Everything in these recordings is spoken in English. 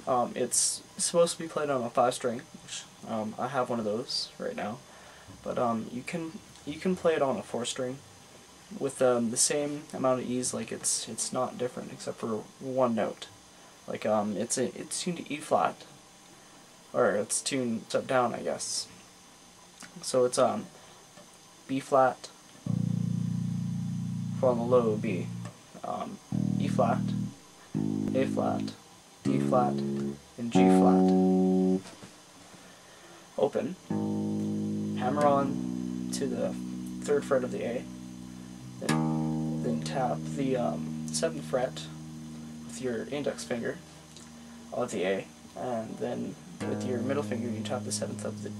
It's supposed to be played on a 5-string, which I have one of those right now. But you can play it on a 4-string with the same amount of ease. Like it's not different except for one note. Like it's tuned to E flat, or it's tuned up down, I guess. So it's B flat for on the low would be E flat, A flat, D flat, and G flat. Open. Hammer on to the 3rd fret of the A. Then tap the 7th fret with your index finger of the A, and then with your middle finger you tap the 7th of the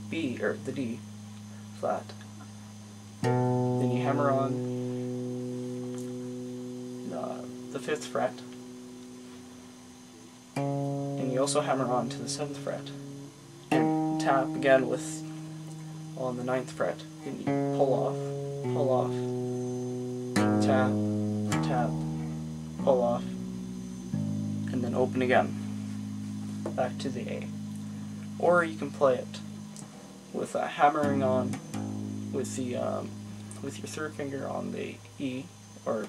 B, or the D flat. Then you hammer on the 5th fret, and you also hammer on to the 7th fret, and tap again with on the 9th fret. Then you pull off, tap, tap, pull off, and then open again, back to the A. Or you can play it with hammering on with the with your 3rd finger on the E, or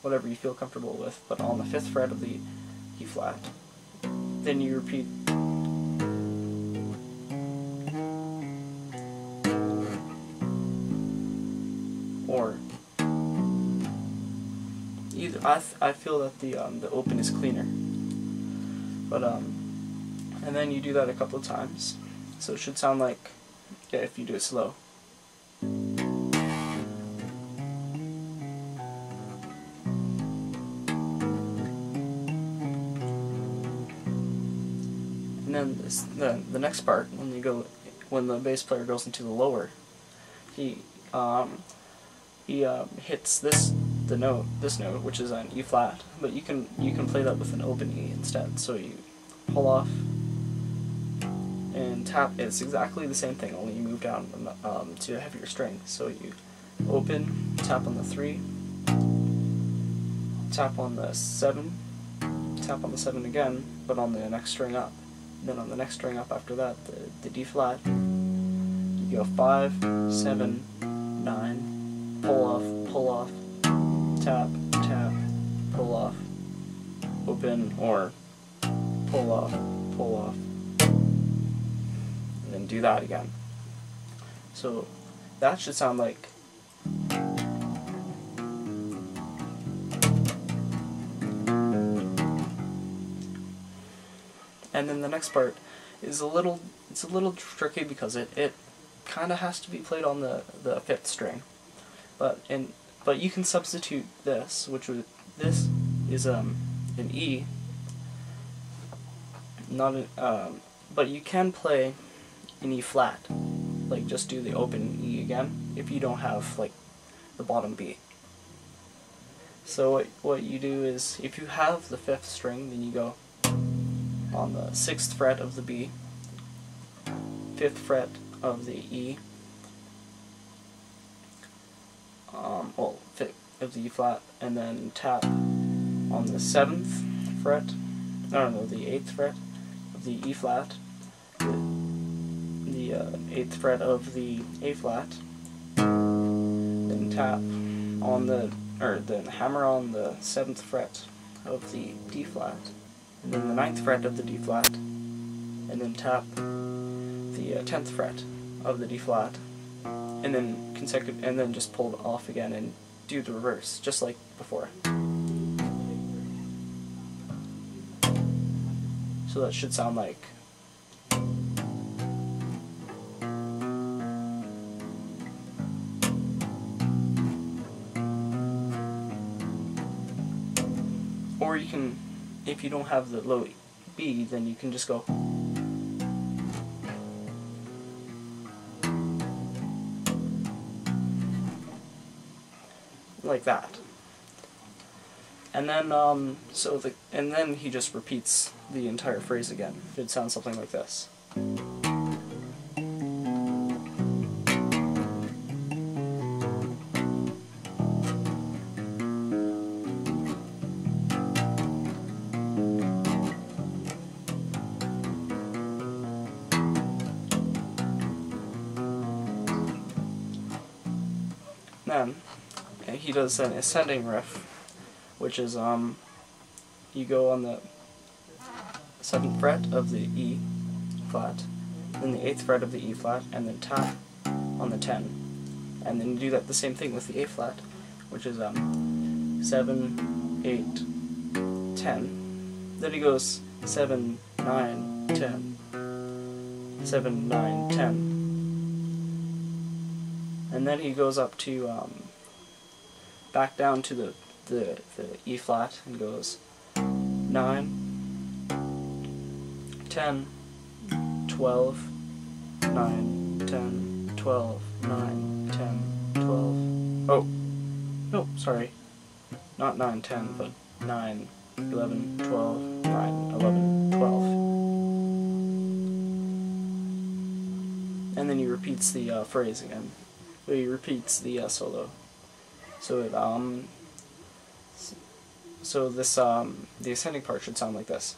whatever you feel comfortable with, but on the 5th fret of the E flat. Then you repeat or either. I feel that the open is cleaner, but and then you do that a couple of times, so it should sound like, yeah, if you do it slow. And then the next part, when the bass player goes into the lower, he hits this note, which is an E flat, but you can play that with an open E instead. So you pull off and tap. It's exactly the same thing, only you move down to a heavier string. So you open, tap on the 3, tap on the 7, tap on the 7 again, but on the next string up. Then on the next string up after that, the D flat, you go 5, 7, 9, pull off, tap, tap, pull off, open, or pull off, and then do that again. So that should sound like and then the next part is a little tricky because it kind of has to be played on the 5th string, but you can substitute this, this is an E, not an but you can play an E flat, like just do the open E again if you don't have like the bottom B. So what you do is, if you have the 5th string, then you go on the 6th fret of the B, 5th fret of the E, well, 5th of the E flat, and then tap on the 7th fret, no, the 8th fret of the E flat, the 8th fret of the A flat, then tap on then hammer on the 7th fret of the D flat, and then the 9th fret of the D flat, and then tap the 10th fret of the D flat, and then and then just pull it off again and do the reverse, just like before. So that should sound like or you can, if you don't have the low B, then you can just go like that. And then and then he just repeats the entire phrase again. It sounds something like this. Then he does an ascending riff, which is you go on the 7th fret of the E flat, then the 8th fret of the E flat, and then tap on the 10, and then you do that the same thing with the A flat, which is 7, 8, 10. Then he goes 7, 9, 10, 7, 9, 10. And then he goes up to, back down to the E flat and goes 9, 10, 12, 9, 10, 12, 9, 10, 12. Oh, no, sorry. Not 9, 10, but 9, 11, 12, 9, 11, 12. And then he repeats the phrase again. He repeats the solo. So it so this the ascending part should sound like this.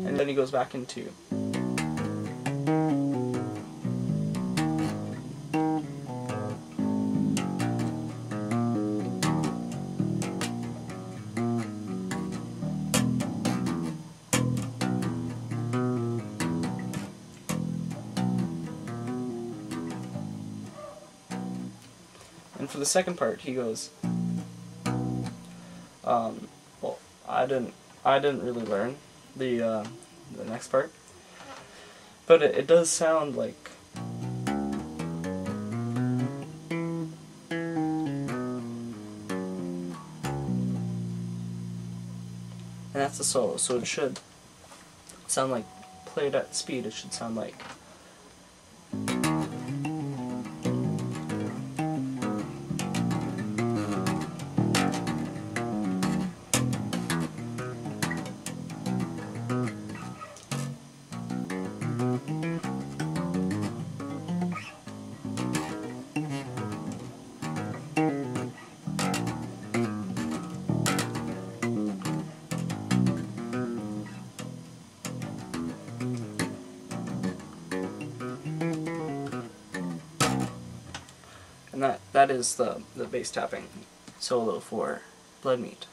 And then he goes back into and for the second part, he goes. Well, I didn't really learn the next part, but it does sound like. And that's the solo, so it should sound like, played at speed, it should sound like. And that is the bass tapping solo for Blood Meat.